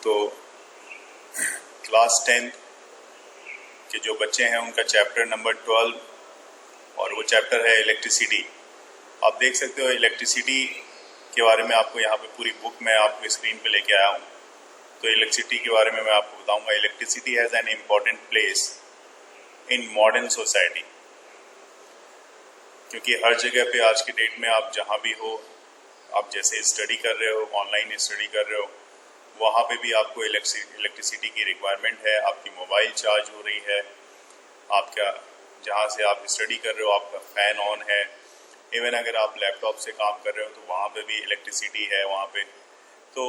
तो क्लास 10 के जो बच्चे हैं उनका चैप्टर नंबर 12 और वो चैप्टर है इलेक्ट्रिसिटी। आप देख सकते हो इलेक्ट्रिसिटी के बारे में आपको यहाँ पे पूरी बुक में आपको स्क्रीन पे लेके आया हूँ। तो इलेक्ट्रिसिटी के बारे में मैं आपको बताऊंगा। Electricity has an important place in modern society, क्योंकि हर जगह पे आज की डेट में आप जहाँ भी हो, आप जैसे स्टडी कर रहे हो, ऑनलाइन स्टडी कर रहे हो, वहाँ पे भी आपको इलेक्ट्रिसिटी की रिक्वायरमेंट है। आपकी मोबाइल चार्ज हो रही है, आपका जहाँ से आप स्टडी कर रहे हो आपका फ़ैन ऑन है, इवन अगर आप लैपटॉप से काम कर रहे हो तो वहाँ पे भी इलेक्ट्रिसिटी है वहाँ पे। तो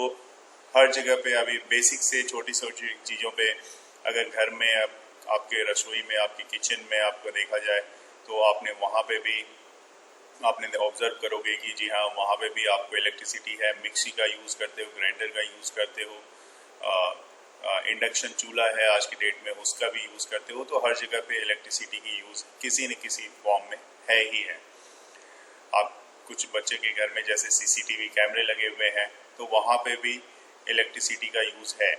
हर जगह पे अभी बेसिक से छोटी छोटी चीज़ों पे, अगर घर में आपके रसोई में, आपकी किचन में आपको देखा जाए तो आपने वहाँ पे भी आपने ऑब्जर्व करोगे कि जी हाँ, वहाँ पे भी आपको इलेक्ट्रिसिटी है। मिक्सी का यूज़ करते हो, ग्राइंडर का यूज़ करते हो, इंडक्शन चूल्हा है आज की डेट में, उसका भी यूज़ करते हो। तो हर जगह पे इलेक्ट्रिसिटी की यूज़ किसी न किसी फॉर्म में है ही है। आप कुछ बच्चे के घर में जैसे सीसीटीवी कैमरे लगे हुए हैं तो वहाँ पे भी इलेक्ट्रिसिटी का यूज़ है।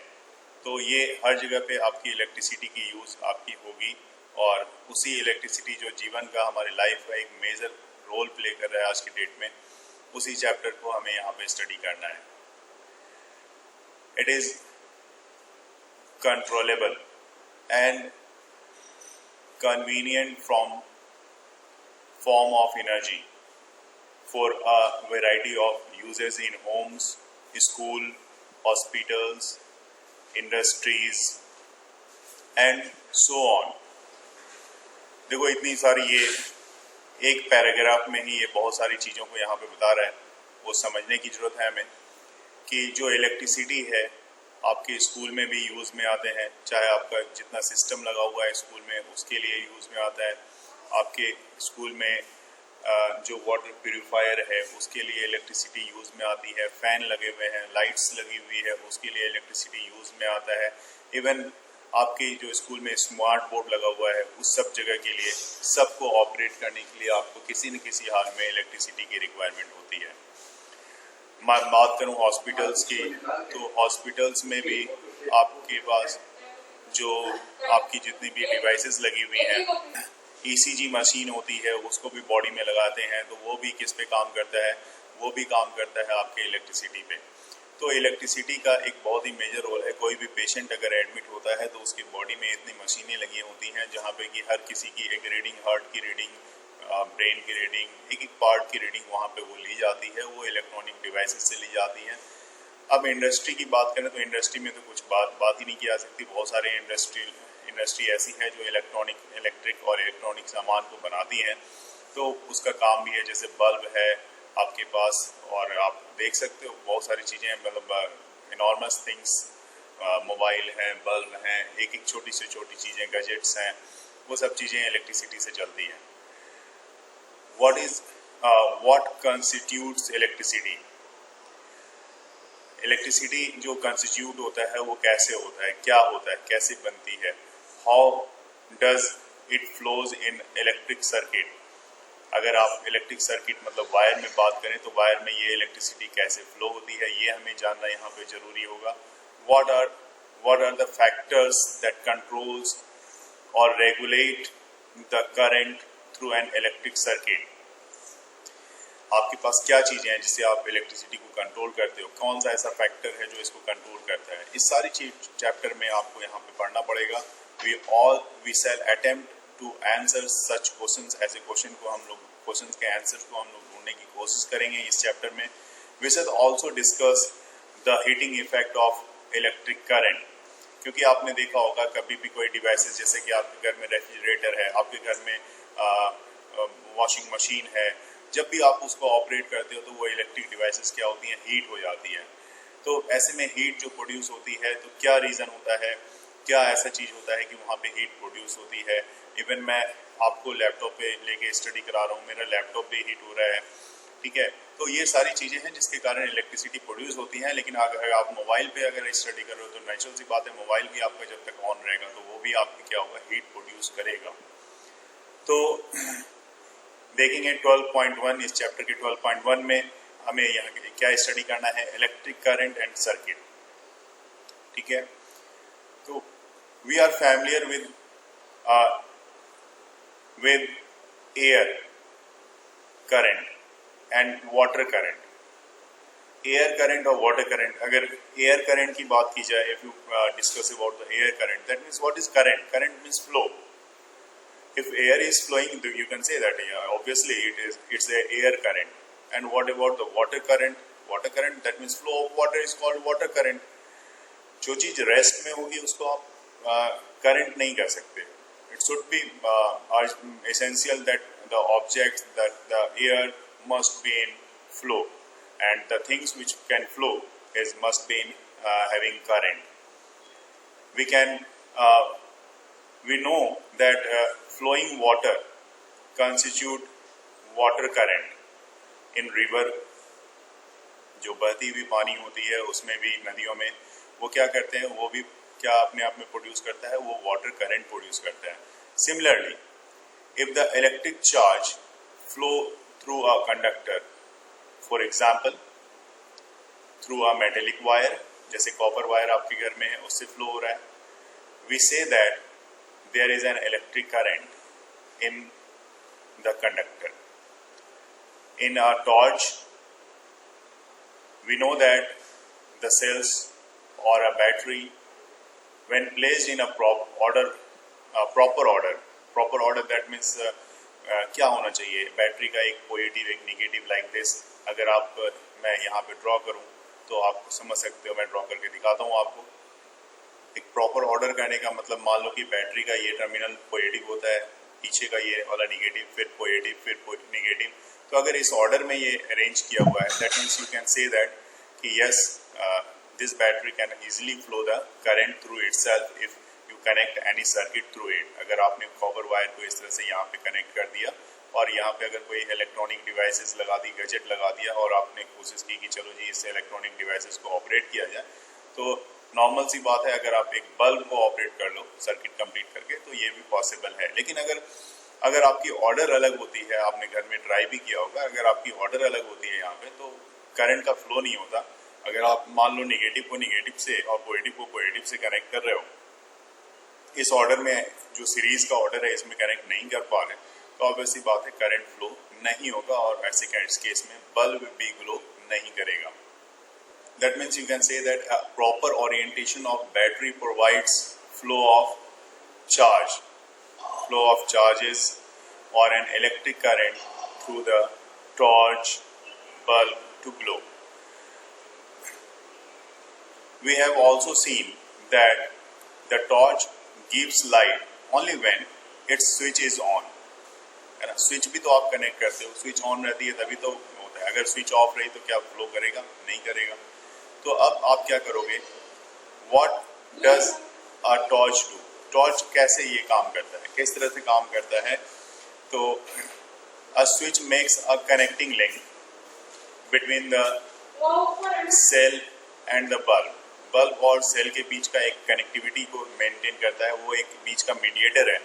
तो ये हर जगह पे आपकी इलेक्ट्रिसिटी की यूज़ आपकी होगी, और उसी इलेक्ट्रिसिटी जो जीवन का, हमारे लाइफ का एक मेजर रोल प्ले कर रहा है आज की डेट में, उसी चैप्टर को हमें यहाँ पे स्टडी करना है। It is controllable and convenient form of energy for a variety of uses in homes, school, hospitals, industries and so on। देखो इतनी सारी, ये एक पैराग्राफ में ही ये बहुत सारी चीज़ों को यहाँ पे बता रहा है। वो समझने की ज़रूरत है हमें कि जो इलेक्ट्रिसिटी है आपके स्कूल में भी यूज़ में आते हैं, चाहे आपका जितना सिस्टम लगा हुआ है स्कूल में उसके लिए यूज़ में आता है। आपके स्कूल में जो वाटर प्यूरिफायर है उसके लिए इलेक्ट्रिसिटी यूज़ में आती है। फ़ैन लगे हुए हैं, लाइट्स लगी हुई है, उसके लिए इलेक्ट्रिसिटी यूज़ में आता है। इवन आपके जो स्कूल में स्मार्ट बोर्ड लगा हुआ है उस सब जगह के लिए, सबको ऑपरेट करने के लिए आपको किसी न किसी हाल में इलेक्ट्रिसिटी की रिक्वायरमेंट होती है। मैं बात करूं हॉस्पिटल्स की, तो हॉस्पिटल्स में भी आपके पास जो आपकी जितनी भी डिवाइसेस लगी हुई हैं, ईसीजी मशीन होती है, उसको भी बॉडी में लगाते हैं, तो वो भी किस पे काम करता है? वो भी काम करता है आपके इलेक्ट्रिसिटी पे। तो इलेक्ट्रिसिटी का एक बहुत ही मेजर रोल है। कोई भी पेशेंट अगर एडमिट होता है तो उसकी बॉडी में इतनी मशीनें लगी होती हैं जहाँ पे कि हर किसी की एक रीडिंग, हार्ट की रीडिंग, ब्रेन की रीडिंग, एक एक पार्ट की रीडिंग वहाँ पे वो ली जाती है, वो इलेक्ट्रॉनिक डिवाइसेस से ली जाती है। अब इंडस्ट्री की बात करें तो इंडस्ट्री में तो कुछ बात ही नहीं की जा सकती। बहुत सारे इंडस्ट्री ऐसी है जो इलेक्ट्रिक और इलेक्ट्रॉनिक सामान को बनाती हैं, तो उसका काम भी है। जैसे बल्ब है आपके पास, और आप देख सकते हो बहुत सारी चीज़ें हैं, मतलब इनॉर्मस थिंग्स, मोबाइल हैं, बल्ब हैं, एक एक छोटी से छोटी चीज़ें, गैजेट्स हैं, वो सब चीज़ें इलेक्ट्रिसिटी से चलती हैं। what constitutes electricity? इलेक्ट्रिसिटी जो कंस्टिट्यूट होता है वो कैसे होता है, क्या होता है, कैसे बनती है? How does it flows in electric circuit? अगर आप इलेक्ट्रिक सर्किट मतलब वायर में बात करें तो वायर में ये इलेक्ट्रिसिटी कैसे फ्लो होती है, ये हमें जानना यहाँ पे जरूरी होगा। what are the factors that controls or regulate the current through an electric circuit? आपके पास क्या चीज़ें हैं जिससे आप इलेक्ट्रिसिटी को कंट्रोल करते हो? कौन सा ऐसा फैक्टर है जो इसको कंट्रोल करता है? इस सारी चैप्टर में आपको यहाँ पे पढ़ना पड़ेगा। we shall attempt to answer such questions। ऐसे क्वेश्चन के आंसर्स को हम लोग ढूंढने की कोशिश करेंगे इस चैप्टर में। we shall also discuss the heating effect of electric current। क्योंकि आपने देखा होगा कभी भी कोई डिवाइसेस, जैसे कि आपके घर में रेफ्रिजरेटर है, आपके घर में वॉशिंग मशीन है, जब भी आप उसको ऑपरेट करते हो तो वो इलेक्ट्रिक डिवाइसेस क्या होती हैं, हीट हो जाती है। तो ऐसे में हीट जो प्रोड्यूस होती है, तो क्या रीज़न होता है, क्या ऐसा चीज़ होता है कि वहाँ पे हीट प्रोड्यूस होती है? इवन मैं आपको लैपटॉप पे लेके स्टडी करा रहा हूँ, मेरा लैपटॉप पे हीट हो रहा है, ठीक है। तो ये सारी चीज़ें हैं जिसके कारण इलेक्ट्रिसिटी प्रोड्यूस होती हैं। लेकिन अगर आप मोबाइल पे अगर स्टडी कर रहे हो तो नेचुरल सी बात है, मोबाइल भी आपका जब तक ऑन रहेगा तो वो भी आपकी क्या होगा, हीट प्रोड्यूस करेगा। तो देखेंगे 12.1, इस चैप्टर के 12.1 में हमें यहाँ क्या स्टडी करना है, इलेक्ट्रिक करंट एंड सर्किट। ठीक है, तो we are familiar with air current and water current. Air current और वाटर करंट. अगर एयर करंट की बात की जाए, if you discuss about the air current, that means what is current. Current means flow. If air is flowing, you can say that obviously it's a air current. And what about the water current? Water current, that means flow of water is called water current. जो चीज rest में होगी उसको आप current नहीं कर सकते. It should be essential that the objects, that the air must be in flow, and the things which can flow must be in having current. We know that flowing water constitute water current in river. जो बहती हुई पानी होती है उसमें भी, नदियों में, वो क्या करते हैं, वो भी क्या अपने आप में प्रोड्यूस करता है, वो वाटर करंट प्रोड्यूस करता है. Similarly, if the electric charge flow through a conductor, for example through a metallic wire, जैसे कॉपर वायर आपके घर में है उससे फ्लो हो रहा है, we say that there is an electric current in the conductor. In a torch, we know that the cells or a battery, when placed in a proper order, that means क्या होना चाहिए, battery का एक positive एक negative, like this. अगर आप मैं यहाँ पे ड्रॉ करूँ तो आप समझ सकते हो, मैं ड्रॉ करके दिखाता हूँ आपको. एक प्रॉपर ऑर्डर करने का मतलब, मान लो कि बैटरी का ये टर्मिनल पॉजिटिव होता है, पीछे का ये वाला निगेटिव, फिर पॉजिटिव, फिर निगेटिव. तो अगर इस ऑर्डर में ये अरेंज किया हुआ है, that means you can say that कि yes, this battery can easily flow the current through itself if you connect any circuit through it. अगर आपने कॉपर वायर को इस तरह से यहाँ पे कनेक्ट कर दिया और यहाँ पे अगर कोई इलेक्ट्रॉनिक डिवाइसेस लगा दी, गैजेट लगा दिया, और आपने कोशिश की कि चलो जी इससे इलेक्ट्रॉनिक डिवाइसेस को ऑपरेट किया जाए, तो नॉर्मल सी बात है, अगर आप एक बल्ब को ऑपरेट कर लो सर्किट कंप्लीट करके, तो ये भी पॉसिबल है. लेकिन अगर आपकी ऑर्डर अलग होती है, आपने घर में ट्राई भी किया होगा, अगर आपकी ऑर्डर अलग होती है यहाँ पे, तो करंट का फ्लो नहीं होता. अगर आप मान लो निगेटिव को निगेटिव से और पॉजिटिव को पॉजिटिव से कनेक्ट कर रहे हो, इस ऑर्डर में जो सीरीज का ऑर्डर है इसमें कनेक्ट नहीं कर पा रहे, तो ऑब्वियसली बात है करंट फ्लो नहीं होगा, और ऐसे केस में बल्ब भी ग्लो नहीं करेगा. That means you can say that a proper orientation of battery provides flow of charges or an electric current through the torch bulb to glow. We have also seen that the torch gives light only when its switch is on. है ना, switch भी तो आप connect करते हो, switch on रहती है तभी तो होता है. अगर स्विच ऑफ रही तो क्या फ्लो करेगा? नहीं करेगा. तो अब आप क्या करोगे, What does a torch do? Torch कैसे ये काम करता है, किस तरह से काम करता है? तो a switch makes a connecting link between the cell and the bulb. Bulb और सेल के बीच का एक कनेक्टिविटी को मेंटेन करता है, वो एक बीच का मीडिएटर है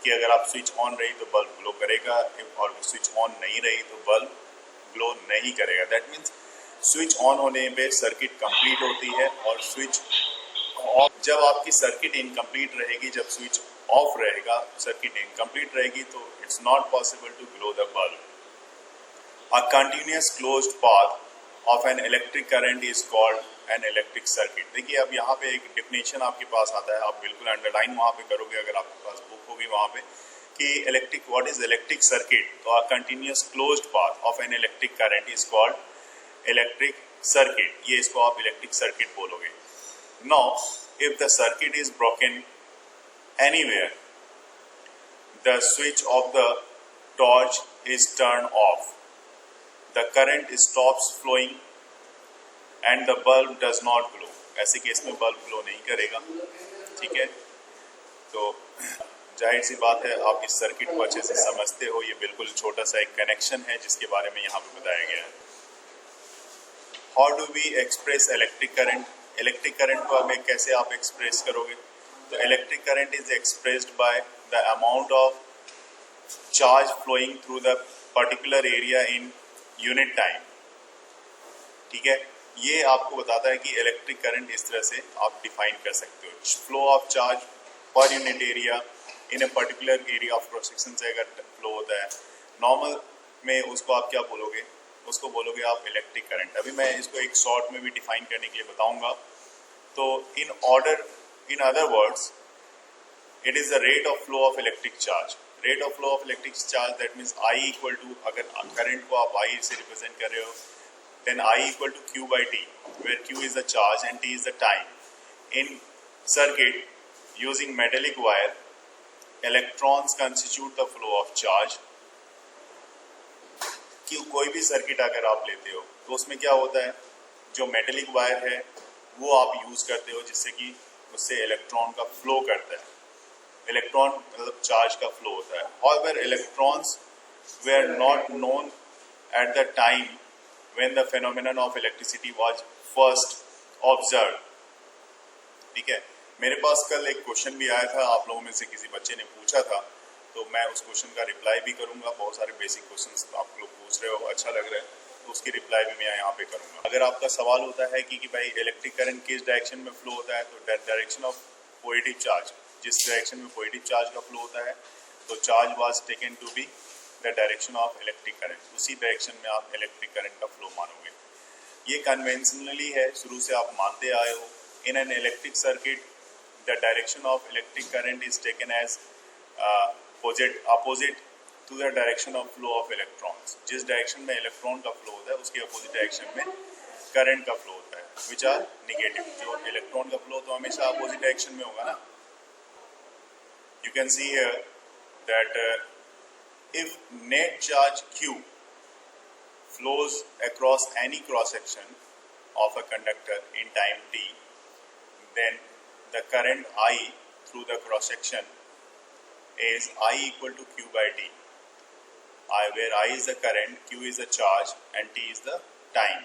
कि अगर आप स्विच ऑन रही तो बल्ब ग्लो करेगा, और स्विच ऑन नहीं रही तो बल्ब ग्लो नहीं करेगा. दैट मीन्स स्विच ऑन होने पे सर्किट कंप्लीट होती है, और स्विच ऑफ, जब आपकी सर्किट इनकम्प्लीट रहेगी, जब स्विच ऑफ रहेगा, सर्किट इनकम्प्लीट रहेगी, तो it's not possible to glow the bulb. A continuous closed path of an electric current is called an electric circuit. देखिए अब यहाँ पे एक डेफिनेशन आपके पास आता है, आप बिल्कुल अंडरलाइन वहाँ पे करोगे अगर आपके पास बुक होगी वहाँ पे, कि electric, what is electric circuit. तो a continuous closed path of an electric current is called electric circuit. ये इसको आप इलेक्ट्रिक सर्किट बोलोगे. Now if the circuit is broken anywhere, the switch of the torch is turn off, the current stops flowing and the bulb does not glow. ऐसे case में bulb glow नहीं करेगा. ठीक है, तो जाहिर सी बात है आप इस सर्किट को अच्छे से समझते हो. ये बिल्कुल छोटा सा एक कनेक्शन है जिसके बारे में यहाँ पे बताया गया है. How do we express electric current? Electric current को हमें कैसे आप एक्सप्रेस करोगे? तो electric current is expressed by the amount of charge flowing through the particular area in unit time. ठीक है, ये आपको बताता है कि इलेक्ट्रिक करंट इस तरह से आप डिफाइन कर सकते हो। Flow of charge per unit area in a particular area of cross section से अगर फ्लो होता है, नॉर्मल में उसको आप क्या बोलोगे, उसको बोलोगे आप इलेक्ट्रिक करंट। अभी मैं इसको एक शॉर्ट में भी डिफाइन करने के लिए बताऊंगा। तो in other words, it is the rate of flow of electric charge. Rate of flow of electric charge, that means I equal to, अगर करंट को आप आई से रिप्रेजेंट कर रहे हो, then I equal to Q by T, where Q is the charge and T is the time. In circuit, using metallic wire, electrons constitute the flow of charge. कि कोई भी सर्किट अगर आप लेते हो तो उसमें क्या होता है, जो मेटेलिक वायर है वो आप यूज करते हो जिससे कि उससे इलेक्ट्रॉन का फ्लो करता है। इलेक्ट्रॉन मतलब चार्ज का फ्लो होता है। However, electrons were not known at the time when the phenomenon of electricity was first observed. ठीक है, मेरे पास कल एक क्वेश्चन भी आया था, आप लोगों में से किसी बच्चे ने पूछा था, तो मैं उस क्वेश्चन का रिप्लाई भी करूंगा। बहुत सारे बेसिक क्वेश्चंस आप लोग पूछ रहे हो, अच्छा लग रहा है, तो उसकी रिप्लाई भी मैं यहाँ पे करूंगा। अगर आपका सवाल होता है कि भाई इलेक्ट्रिक करंट किस डायरेक्शन में फ्लो होता है, तो डायरेक्शन ऑफ पॉजिटिव चार्ज, जिस डायरेक्शन में पॉजिटिव चार्ज का फ्लो होता है, तो charge was taken to be the direction of electric current, उसी डायरेक्शन में आप इलेक्ट्रिक करंट का फ्लो मानोगे। ये कन्वेंशनली है, शुरू से आप मानते आए हो। In an electric circuit the direction of electric current is taken as opposite to the direction of flow of electrons. जिस डायरेक्शन में इलेक्ट्रॉन का फ्लो होता है उसके अपोजिट डायरेक्शन में करंट का फ्लो होता है, विच आर निगेटिव। जो इलेक्ट्रॉन का फ्लो तो हमेशा अपोजिट डायरेक्शन में होगा ना। You can see here that if net charge Q flows across any cross section of a conductor in time t, then the current I through the cross section is I equal to Q by T, where I is the current, Q is the charge and T is the time.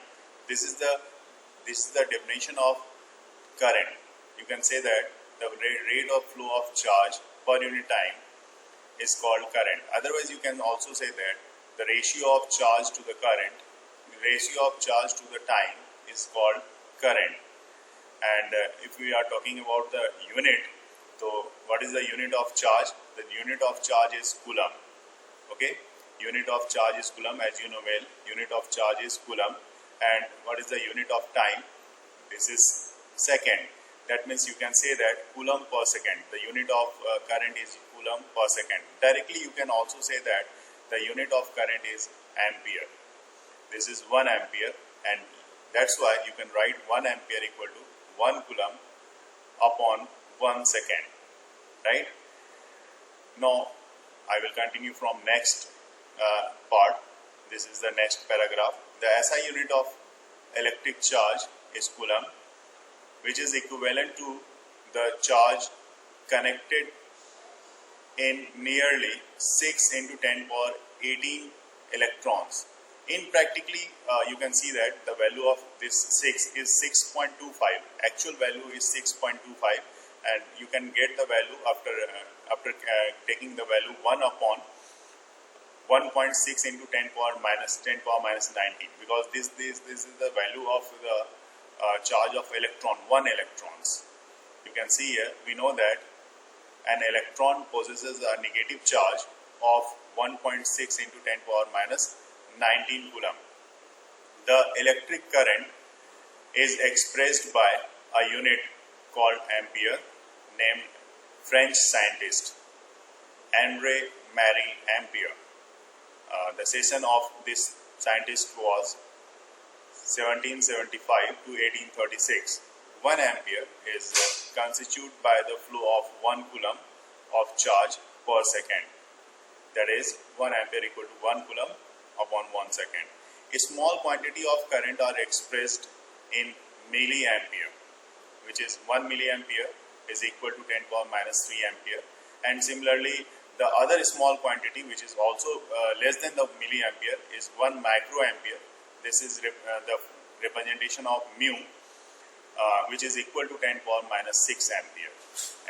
This is the definition of current. You can say that the rate of flow of charge per unit time is called current. Otherwise, you can also say that the ratio of charge to the current, the ratio of charge to the time is called current. And if we are talking about the unit, so what is the unit of charge? The unit of charge is coulomb. Okay, unit of charge is coulomb, as you know well. Unit of charge is coulomb. And what is the unit of time? This is second. That means you can say that coulomb per second. The unit of current is coulomb per second. Directly you can also say that the unit of current is ampere. This is 1 ampere, and that's why you can write 1 ampere equal to 1 coulomb upon 1 second. Right? Now I will continue from next part. This is the next paragraph. The SI unit of electric charge is coulomb, which is equivalent to the charge connected in nearly 6 into 10 power 18 electrons. In practically, you can see that the value of this 6 is 6.25. Actual value is 6.25, and you can get the value after taking the value 1 upon 1.6 into 10 power minus 19, because this is the value of the charge of electron, 1 electrons. You can see here, we know that an electron possesses a negative charge of 1.6 into 10 power minus 19 coulomb. The electric current is expressed by a unit called ampere, named French scientist André Marie Ampere. The session of this scientist was 1775 to 1836. 1 ampere is constituted by the flow of 1 coulomb of charge per second. That is, 1 ampere equal to 1 coulomb upon 1 second. A small quantity of current are expressed in milliampere, which is 1 milliampere is equal to 10 power minus 3 ampere. And similarly, the other small quantity, which is also less than the milliampere, is 1 microampere. This is the representation of mu, which is equal to 10 power minus 6 ampere.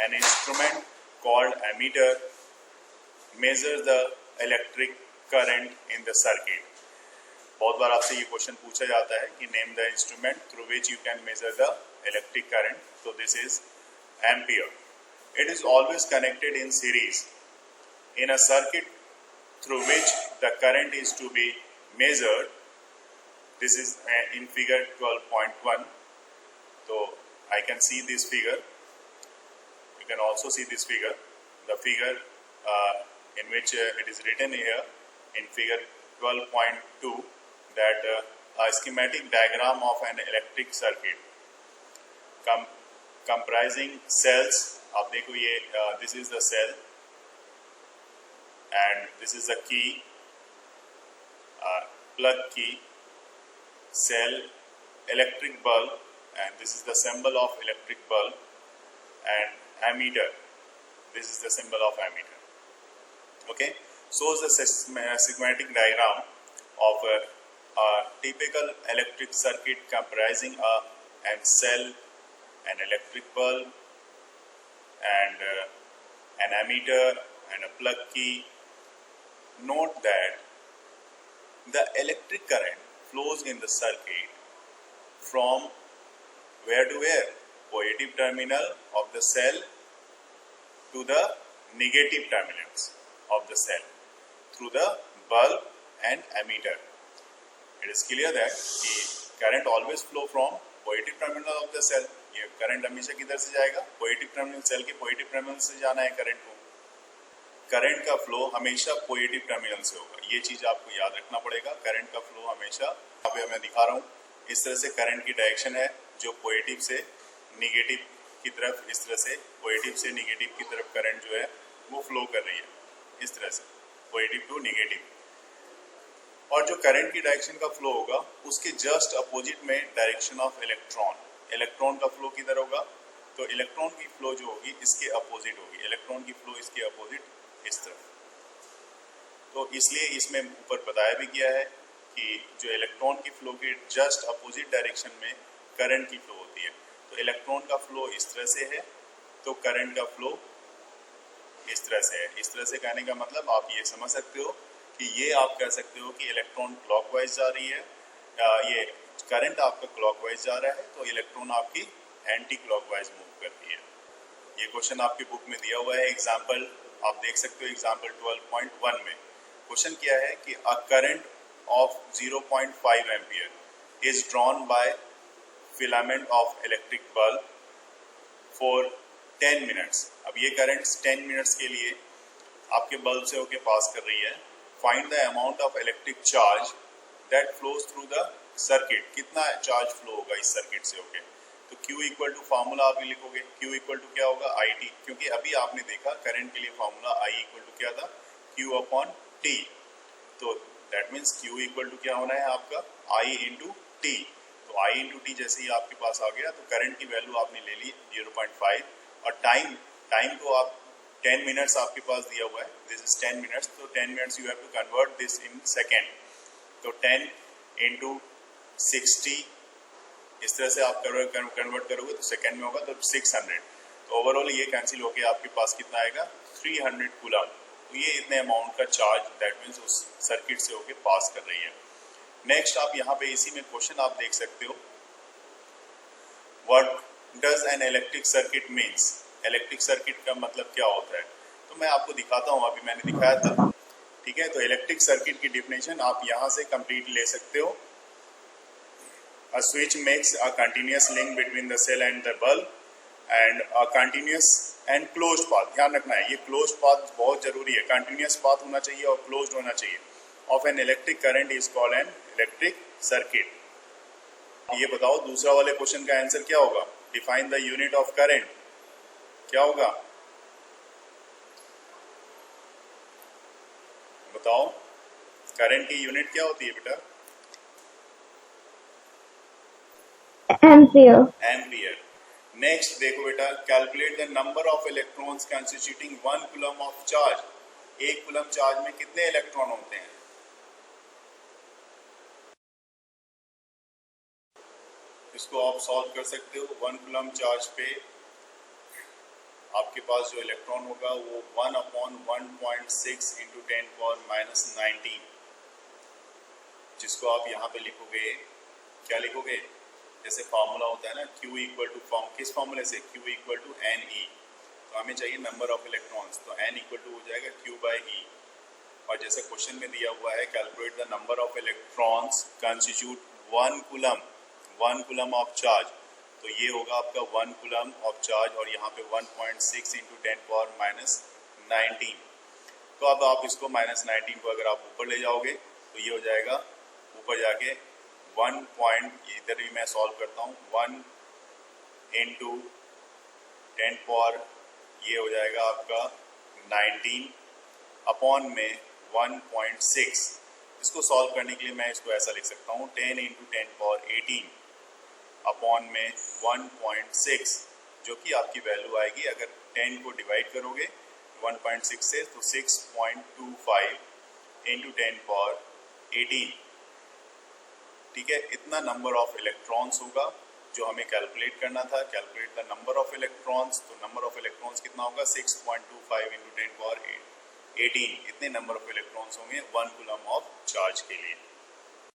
An instrument called ammeter measures the electric current in the circuit. बहुत बार आपसे ये question पूछा जाता है कि name the instrument through which you can measure the electric current. तो this is ampere. It is always connected in series in a circuit through which the current is to be measured. This is in figure 12.1. So I can see this figure. You can also see this figure. The figure in which it is written here in figure 12.2 that a schematic diagram of an electric circuit comprising cells. आप देखो ये this is the cell and this is the key, plug key, cell, electric bulb, and this is the symbol of electric bulb, and ammeter. This is the symbol of ammeter. Okay, shows the schematic diagram of a typical electric circuit comprising a cell, an electric bulb, and an ammeter and a plug key. Note that the electric current flows in the circuit from where to where? Positive terminal of the cell to the negative terminals of the cell through the bulb and ammeter. It is clear that the current always flow from positive terminal of the cell. ये current हमेशा किधर से जाएगा? Positive terminal, cell के positive terminal से जाना है current को. करंट का फ्लो हमेशा पॉजिटिव टर्मिनल से होगा. ये चीज आपको याद रखना पड़ेगा. करंट का फ्लो हमेशा, यहाँ पे मैं दिखा रहा हूँ, इस तरह से करंट की डायरेक्शन है जो पॉजिटिव से निगेटिव की तरफ, इस तरह से पॉजिटिव से निगेटिव की तरफ करंट जो है वो फ्लो कर रही है, इस तरह से पॉजिटिव टू निगेटिव. और जो करंट की डायरेक्शन का फ्लो होगा उसके जस्ट अपोजिट में डायरेक्शन ऑफ इलेक्ट्रॉन. इलेक्ट्रॉन का फ्लो किधर होगा? तो इलेक्ट्रॉन की फ्लो जो होगी इसके अपोजिट होगी. इलेक्ट्रॉन की फ्लो इसके अपोजिट इस तरफ. तो इसलिए इसमें ऊपर बताया भी गया है कि जो इलेक्ट्रॉन की फ्लो के जस्ट अपोजिट डायरेक्शन में करंट की फ्लो होती है. तो इलेक्ट्रॉन का फ्लो इस तरह से है, तो करंट का फ्लो इस तरह से है. इस तरह से कहने का मतलब आप ये समझ सकते हो कि ये आप कह सकते हो कि इलेक्ट्रॉन क्लॉकवाइज जा रही है, ये करंट आपका क्लॉकवाइज जा रहा है, तो इलेक्ट्रॉन आपकी एंटी क्लॉकवाइज मूव करती है. ये क्वेश्चन आपकी बुक में दिया हुआ है. एग्जाम्पल आप देख सकते हो. एग्जाम्पल 12.1 में क्वेश्चन क्या है कि a current of 0.5 ampere is drawn by filament of electric bulb for 10 minutes. अब ये करंट 10 मिनट्स के लिए आपके बल्ब से होके पास कर रही है. Find the amount of electric charge that flows through the circuit. कितना चार्ज फ्लो होगा इस सर्किट से होके? तो Q इक्वल टू फार्मूला आप लिखोगे. Q इक्वल टू क्या होगा? IT. क्योंकि अभी आपने देखा करंट के लिए फार्मूला I इक्वल टू क्या था? Q upon T. तो that means Q equal to क्या होना है आपका? I into T. तो I इंटू T जैसे ही आपके पास आ गया तो करंट की वैल्यू आपने ले ली 0.5. और टाइम को आप 10 मिनट्स आपके पास दिया हुआ है. This is 10 minutes. तो 10 minutes you have to convert this in second. तो 10 इंटू 60 इस तरह से आप कन्वर्ट करोगे तो सेकेंड में होगा तो 600. तो ओवरऑल ये कैंसिल होके आपके पास कितना आएगा? 300 कूलम. तो ये इतने अमाउंट का चार्ज दैट मीन्स उस सर्किट से होके पास कर रही है. नेक्स्ट आप यहाँ पे इसी में क्वेश्चन आप देख सकते हो. What does N electric circuit means? Electric circuit का मतलब क्या होता है? तो मैं आपको दिखाता हूँ. अभी मैंने दिखाया था. ठीक है. तो इलेक्ट्रिक सर्किट की डिफिनेशन आप यहाँ से कंप्लीट ले सकते हो. A switch makes a continuous link between the cell and the bulb and a continuous and closed path. ध्यान रखना है ये closed path बहुत जरूरी है. continuous path होना चाहिए और closed होना चाहिए. Of an electric current is called an electric circuit. ये बताओ दूसरा वाले क्वेश्चन का आंसर क्या होगा? Define the unit of current. क्या होगा बताओ? करंट की यूनिट क्या होती है बेटा? एम्पियर. एम्पियर. नेक्स्ट देखो बेटा, calculate the number of electrons constituting 1 coulomb of charge. 1 coulomb charge में कितने इलेक्ट्रॉन होते हैं? इसको आप सॉल्व कर सकते हो. 1 कूलम चार्ज पे आपके पास जो इलेक्ट्रॉन होगा वो 1/1.6 × 10⁻⁻19 जिसको आप यहाँ पे लिखोगे, क्या लिखोगे, जैसे फार्मूला होता है ना Q इक्वल टू किस फार्मूले से, Q इक्वल टू NE, तो हमें चाहिए नंबर ऑफ इलेक्ट्रॉन्स, तो N इक्वल टू हो जाएगा Q बाई E। और जैसे क्वेश्चन में दिया हुआ है calculate the number of electrons constitute 1 coulomb of charge, तो ये होगा आपका 1 कूलम ऑफ चार्ज और यहाँ पे 1.6 इंटू 10⁻⁹। तो अब आप इसको -19 को अगर आप ऊपर ले जाओगे तो ये हो जाएगा ऊपर जाके 1 पॉइंट, इधर भी मैं सॉल्व करता हूँ, 1 इंटू 10 ये हो जाएगा आपका 19 अपॉन में 1.6। इसको सॉल्व करने के लिए मैं इसको ऐसा लिख सकता हूँ 10 इंटू 10⁻18 अपॉन में 1.6, जो कि आपकी वैल्यू आएगी अगर 10 को डिवाइड करोगे 1.6 से तो 6.25 इंटू 10⁻18। ठीक है, इतना नंबर ऑफ इलेक्ट्रॉन्स होगा जो हमें कैलकुलेट करना था। Calculate the number of electrons, तो नंबर ऑफ इलेक्ट्रॉन्स कितना होगा 6.25 इंटू 10⁻18, इतने नंबर ऑफ इलेक्ट्रॉन्स होंगे 1 कूलम ऑफ चार्ज के लिए।